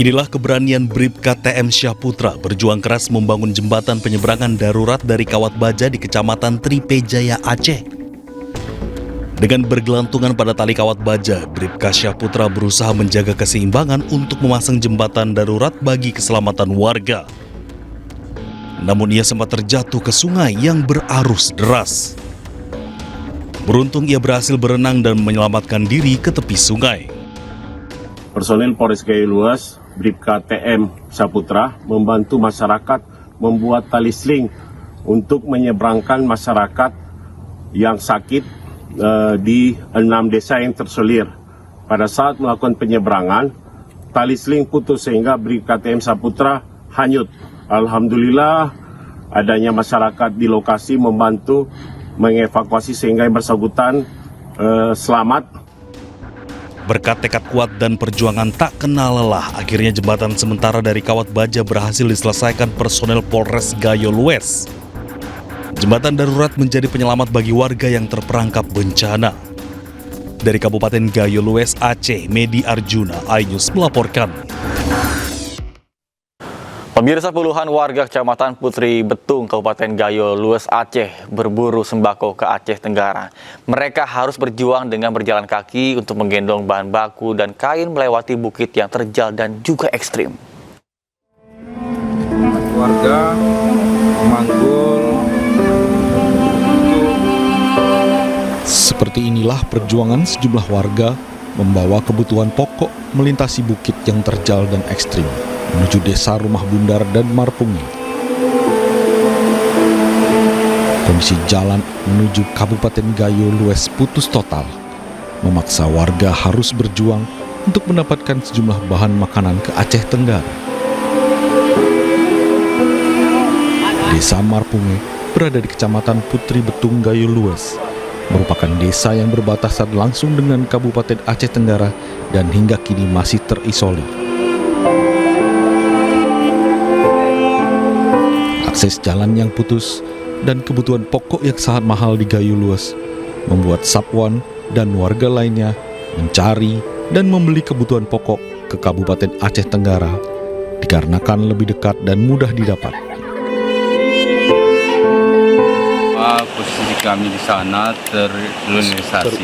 Inilah keberanian Bribka TM Syahputra berjuang keras membangun jembatan penyeberangan darurat dari Kawat Baja di Kecamatan Tripejaya, Aceh. Dengan bergelantungan pada tali Kawat Baja, Bribka Syahputra berusaha menjaga keseimbangan untuk memasang jembatan darurat bagi keselamatan warga. Namun ia sempat terjatuh ke sungai yang berarus deras. Beruntung ia berhasil berenang dan menyelamatkan diri ke tepi sungai. Personil Polres Gayo Luas, Bribka TM Syahputra membantu masyarakat membuat tali sling untuk menyeberangkan masyarakat yang sakit di 6 desa yang terisolir. Pada saat melakukan penyeberangan, tali sling putus sehingga Bribka TM Syahputra hanyut. Alhamdulillah adanya masyarakat di lokasi membantu mengevakuasi sehingga yang bersangkutan selamat. Berkat tekad kuat dan perjuangan tak kenal lelah, akhirnya jembatan sementara dari Kawat Baja berhasil diselesaikan personel Polres Gayo Luas. Jembatan darurat menjadi penyelamat bagi warga yang terperangkap bencana. Dari Kabupaten Gayo Luas, Aceh, Medi Arjuna, iNews melaporkan. Pemirsa, puluhan warga Kecamatan Putri Betung, Kabupaten Gayo Luas, Aceh berburu sembako ke Aceh Tenggara. Mereka harus berjuang dengan berjalan kaki untuk menggendong bahan baku dan kain melewati bukit yang terjal dan juga ekstrim. Warga memanggul. Seperti inilah perjuangan sejumlah warga membawa kebutuhan pokok melintasi bukit yang terjal dan ekstrim menuju desa Rumah Bundar dan Marpungi. Kondisi jalan menuju Kabupaten Gayo Luas putus total, memaksa warga harus berjuang untuk mendapatkan sejumlah bahan makanan ke Aceh Tenggara. Desa Marpungi berada di Kecamatan Putri Betung, Gayo Luas, merupakan desa yang berbatasan langsung dengan Kabupaten Aceh Tenggara dan hingga kini masih terisolir. Akses jalan yang putus dan kebutuhan pokok yang sangat mahal di Gayo Luas membuat Sapwan dan warga lainnya mencari dan membeli kebutuhan pokok ke Kabupaten Aceh Tenggara dikarenakan lebih dekat dan mudah didapat. Posisi kami di sana terisolasi.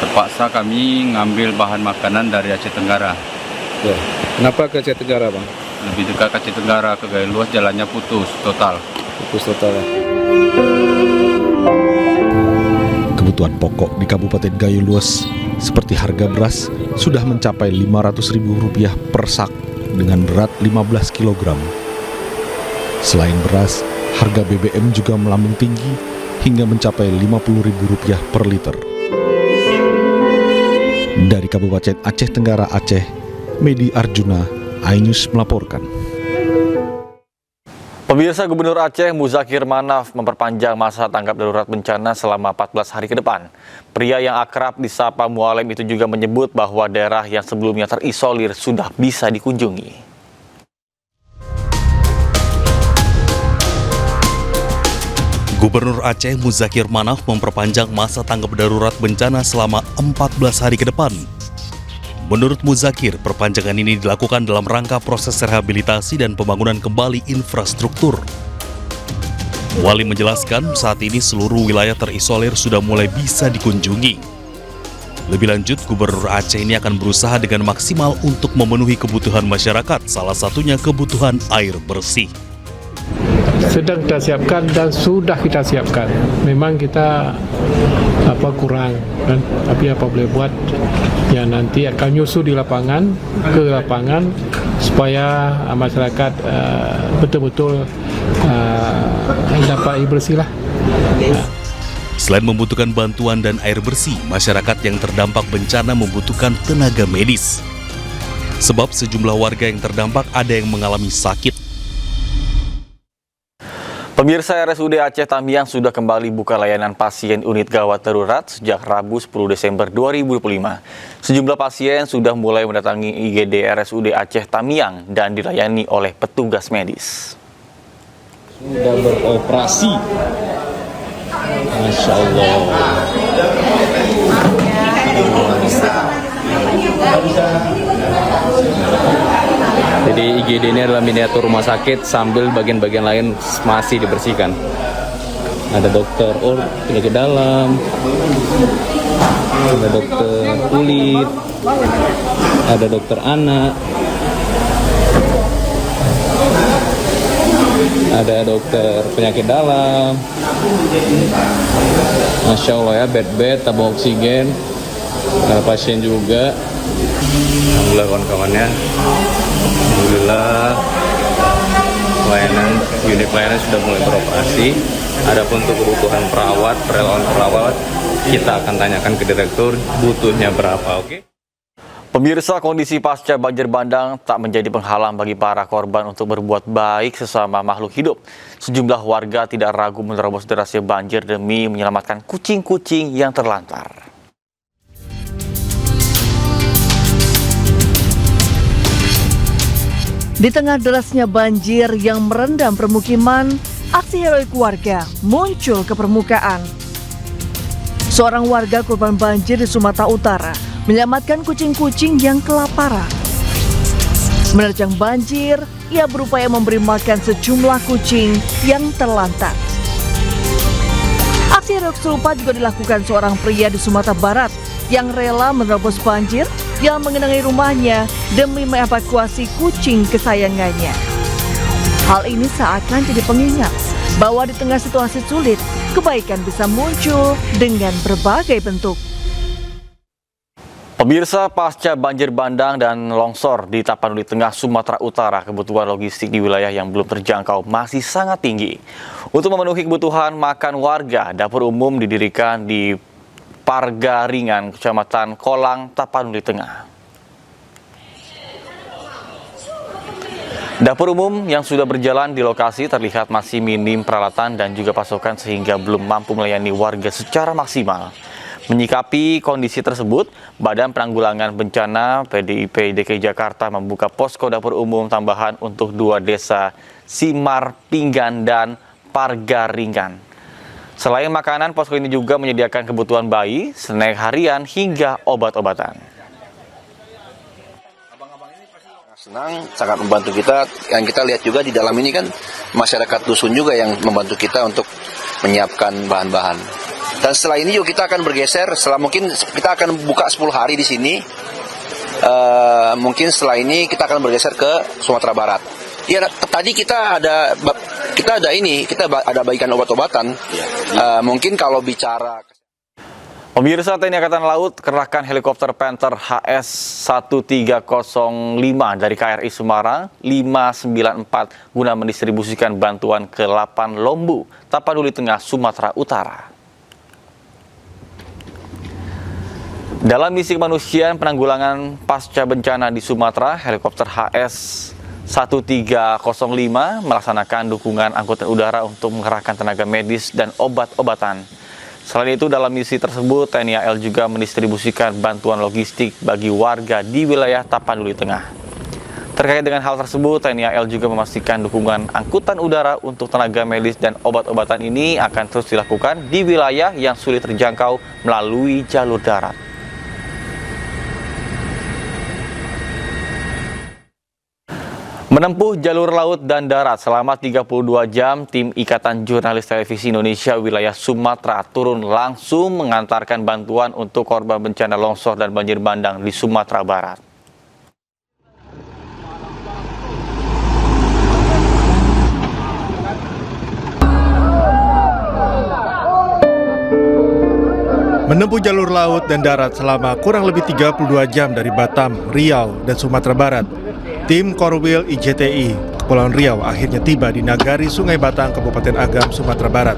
Terpaksa kami ngambil bahan makanan dari Aceh Tenggara. Ya. Kenapa ke Aceh Tenggara, Bang? Lebih dekat Aceh Tenggara, ke Gayo Luas jalannya putus total. Kebutuhan pokok di Kabupaten Gayo Luas seperti harga beras sudah mencapai Rp500.000 per sak dengan berat 15 kg. Selain beras, harga BBM juga melambung tinggi hingga mencapai Rp50.000 per liter. Dari Kabupaten Aceh Tenggara, Aceh, Medi Arjuna, iNews melaporkan. Pemirsa, Gubernur Aceh Muzakir Manaf memperpanjang masa tanggap darurat bencana selama 14 hari ke depan. Pria yang akrab disapa Mualem itu juga menyebut bahwa daerah yang sebelumnya terisolir sudah bisa dikunjungi. Gubernur Aceh Muzakir Manaf memperpanjang masa tanggap darurat bencana selama 14 hari ke depan. Menurut Muzakir, perpanjangan ini dilakukan dalam rangka proses rehabilitasi dan pembangunan kembali infrastruktur. Wali menjelaskan saat ini seluruh wilayah terisolir sudah mulai bisa dikunjungi. Lebih lanjut, Gubernur Aceh ini akan berusaha dengan maksimal untuk memenuhi kebutuhan masyarakat, salah satunya kebutuhan air bersih. Sedang kita siapkan dan sudah kita siapkan. Memang kita kurang kan, tapi apa boleh buat, ya nanti akan nyusul di lapangan supaya masyarakat betul-betul dapat air bersih lah. Selain membutuhkan bantuan dan air bersih, masyarakat yang terdampak bencana membutuhkan tenaga medis. Sebab sejumlah warga yang terdampak ada yang mengalami sakit. Pemirsa, RSUD Aceh Tamiang sudah kembali buka layanan pasien unit gawat darurat sejak Rabu 10 Desember 2025. Sejumlah pasien sudah mulai mendatangi IGD RSUD Aceh Tamiang dan dilayani oleh petugas medis. Sudah beroperasi. Masya Allah. Jadi IGD ini adalah miniatur rumah sakit sambil bagian-bagian lain masih dibersihkan. Ada dokter penyakit dalam, ada dokter kulit, ada dokter anak, ada dokter penyakit dalam. Masya Allah ya, bed, tabung oksigen, ada pasien juga. Alhamdulillah kawan-kawannya, alhamdulillah unit pelayanan sudah mulai beroperasi. Adapun untuk kebutuhan perawat, relawan perawat, kita akan tanyakan ke direktur butuhnya berapa, oke? Pemirsa, kondisi pasca banjir bandang tak menjadi penghalang bagi para korban untuk berbuat baik sesama makhluk hidup. Sejumlah warga tidak ragu menerobos derasnya banjir demi menyelamatkan kucing-kucing yang terlantar. Di tengah derasnya banjir yang merendam permukiman, aksi heroik warga muncul ke permukaan. Seorang warga korban banjir di Sumatera Utara menyelamatkan kucing-kucing yang kelaparan. Menerjang banjir, ia berupaya memberi makan sejumlah kucing yang terlantar. Aksi heroik serupa juga dilakukan seorang pria di Sumatera Barat yang rela menerobos banjir yang mengenangi rumahnya demi mengevakuasi kucing kesayangannya. Hal ini seakan jadi pengingat bahwa di tengah situasi sulit, kebaikan bisa muncul dengan berbagai bentuk. Pemirsa, pasca banjir bandang dan longsor di Tapanuli Tengah, Sumatera Utara, kebutuhan logistik di wilayah yang belum terjangkau masih sangat tinggi. Untuk memenuhi kebutuhan makan warga, dapur umum didirikan di Pargaringan, Kecamatan Kolang, Tapanuli Tengah. Dapur umum yang sudah berjalan di lokasi terlihat masih minim peralatan dan juga pasokan sehingga belum mampu melayani warga secara maksimal. Menyikapi kondisi tersebut, Badan Penanggulangan Bencana PDIP DKI Jakarta membuka posko dapur umum tambahan untuk 2 desa, Simar Pinggan dan Pargaringan. Selain makanan, posko ini juga menyediakan kebutuhan bayi, snack harian, hingga obat-obatan. Senang, sangat membantu kita. Yang kita lihat juga di dalam ini kan masyarakat dusun juga yang membantu kita untuk menyiapkan bahan-bahan. Dan setelah ini juga kita akan bergeser, setelah mungkin kita akan buka 10 hari di sini. Mungkin setelah ini kita akan bergeser ke Sumatera Barat. Ya, tadi kita ada bagikan obat-obatan. Mungkin kalau bicara. Pemirsa, TNI Angkatan Laut kerahkan helikopter Panther HS-1305 dari KRI Semarang 594 guna mendistribusikan bantuan ke 8 Lombu, Tapanuli Tengah, Sumatera Utara. Dalam misi kemanusiaan penanggulangan pasca bencana di Sumatera, helikopter HS-1305 melaksanakan dukungan angkutan udara untuk mengerahkan tenaga medis dan obat-obatan. Selain itu, dalam misi tersebut, TNI AL juga mendistribusikan bantuan logistik bagi warga di wilayah Tapanuli Tengah. Terkait dengan hal tersebut, TNI AL juga memastikan dukungan angkutan udara untuk tenaga medis dan obat-obatan ini akan terus dilakukan di wilayah yang sulit terjangkau melalui jalur darat. Menempuh jalur laut dan darat selama 32 jam, tim Ikatan Jurnalis Televisi Indonesia wilayah Sumatera turun langsung mengantarkan bantuan untuk korban bencana longsor dan banjir bandang di Sumatera Barat. Menempuh jalur laut dan darat selama kurang lebih 32 jam dari Batam, Riau, dan Sumatera Barat, tim Korwil IJTI Kepulauan Riau akhirnya tiba di Nagari Sungai Batang, Kabupaten Agam, Sumatera Barat.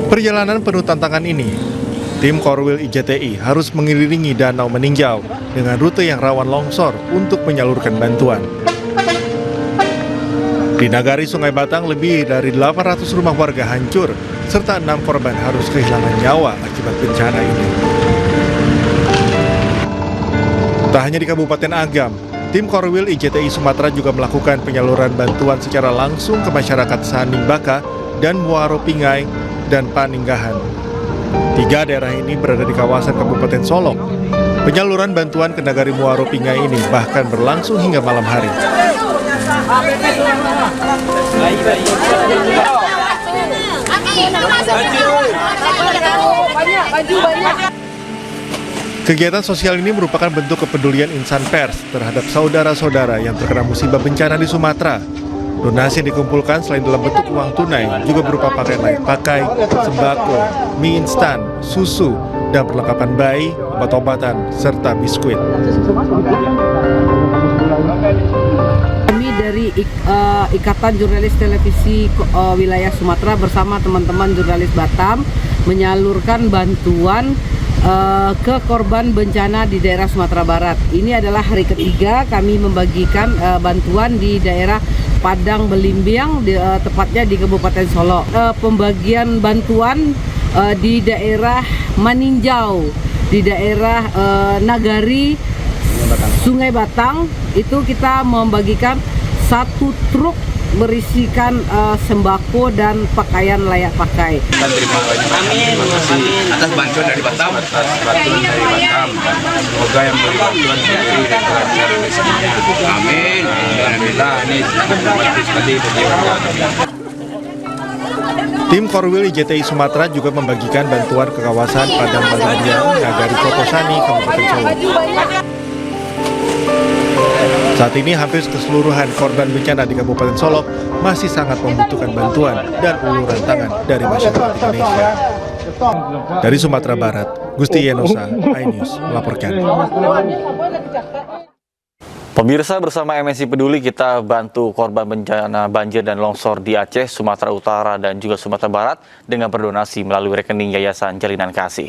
Perjalanan penuh tantangan ini, tim Korwil IJTI harus mengelilingi Danau Meninjau dengan rute yang rawan longsor untuk menyalurkan bantuan. Di Nagari Sungai Batang, lebih dari 800 rumah warga hancur, serta 6 korban harus kehilangan nyawa akibat bencana ini. Tak hanya di Kabupaten Agam, tim Korwil IJTI Sumatera juga melakukan penyaluran bantuan secara langsung ke masyarakat Saning Baka dan Muaro Pingai dan Paninggahan. Tiga daerah ini berada di kawasan Kabupaten Solok. Penyaluran bantuan ke Nagari Muaro Pingai ini bahkan berlangsung hingga malam hari. Kegiatan sosial ini merupakan bentuk kepedulian insan pers terhadap saudara-saudara yang terkena musibah bencana di Sumatera. Donasi yang dikumpulkan selain dalam bentuk uang tunai juga berupa pakaian layak pakai, sembako, mie instan, susu, dan perlengkapan bayi, obat-obatan, serta biskuit. Kami dari Ikatan Jurnalis Televisi Wilayah Sumatera bersama teman-teman jurnalis Batam menyalurkan bantuan ke korban bencana di daerah Sumatera Barat. Ini adalah hari ketiga kami membagikan bantuan di daerah Padang Belimbiang, tepatnya di Kabupaten Solok. Pembagian bantuan di daerah Maninjau, di daerah Nagari, Sungai Batang, itu kita membagikan 1 truk berisikan sembako dan pakaian layak pakai. Dan terima kasih atas bantuan dari Batam. Semoga yang beri bantuan sendiri dan kelancaran rezekinya. Amin. Alhamdulillah ini membantu sekali bagi warga. Tim Korwil IJTI Sumatera juga membagikan bantuan ke kawasan Padang Belimbiang, Nagari Kotosani, Kabupaten Solok. Saat ini hampir keseluruhan korban bencana di Kabupaten Solok masih sangat membutuhkan bantuan dan uluran tangan dari masyarakat Indonesia. Dari Sumatera Barat, Gusti Yenosa, iNews melaporkan. Pemirsa, bersama MNC Peduli kita bantu korban bencana banjir dan longsor di Aceh, Sumatera Utara dan juga Sumatera Barat dengan berdonasi melalui rekening Yayasan Jalinan Kasih.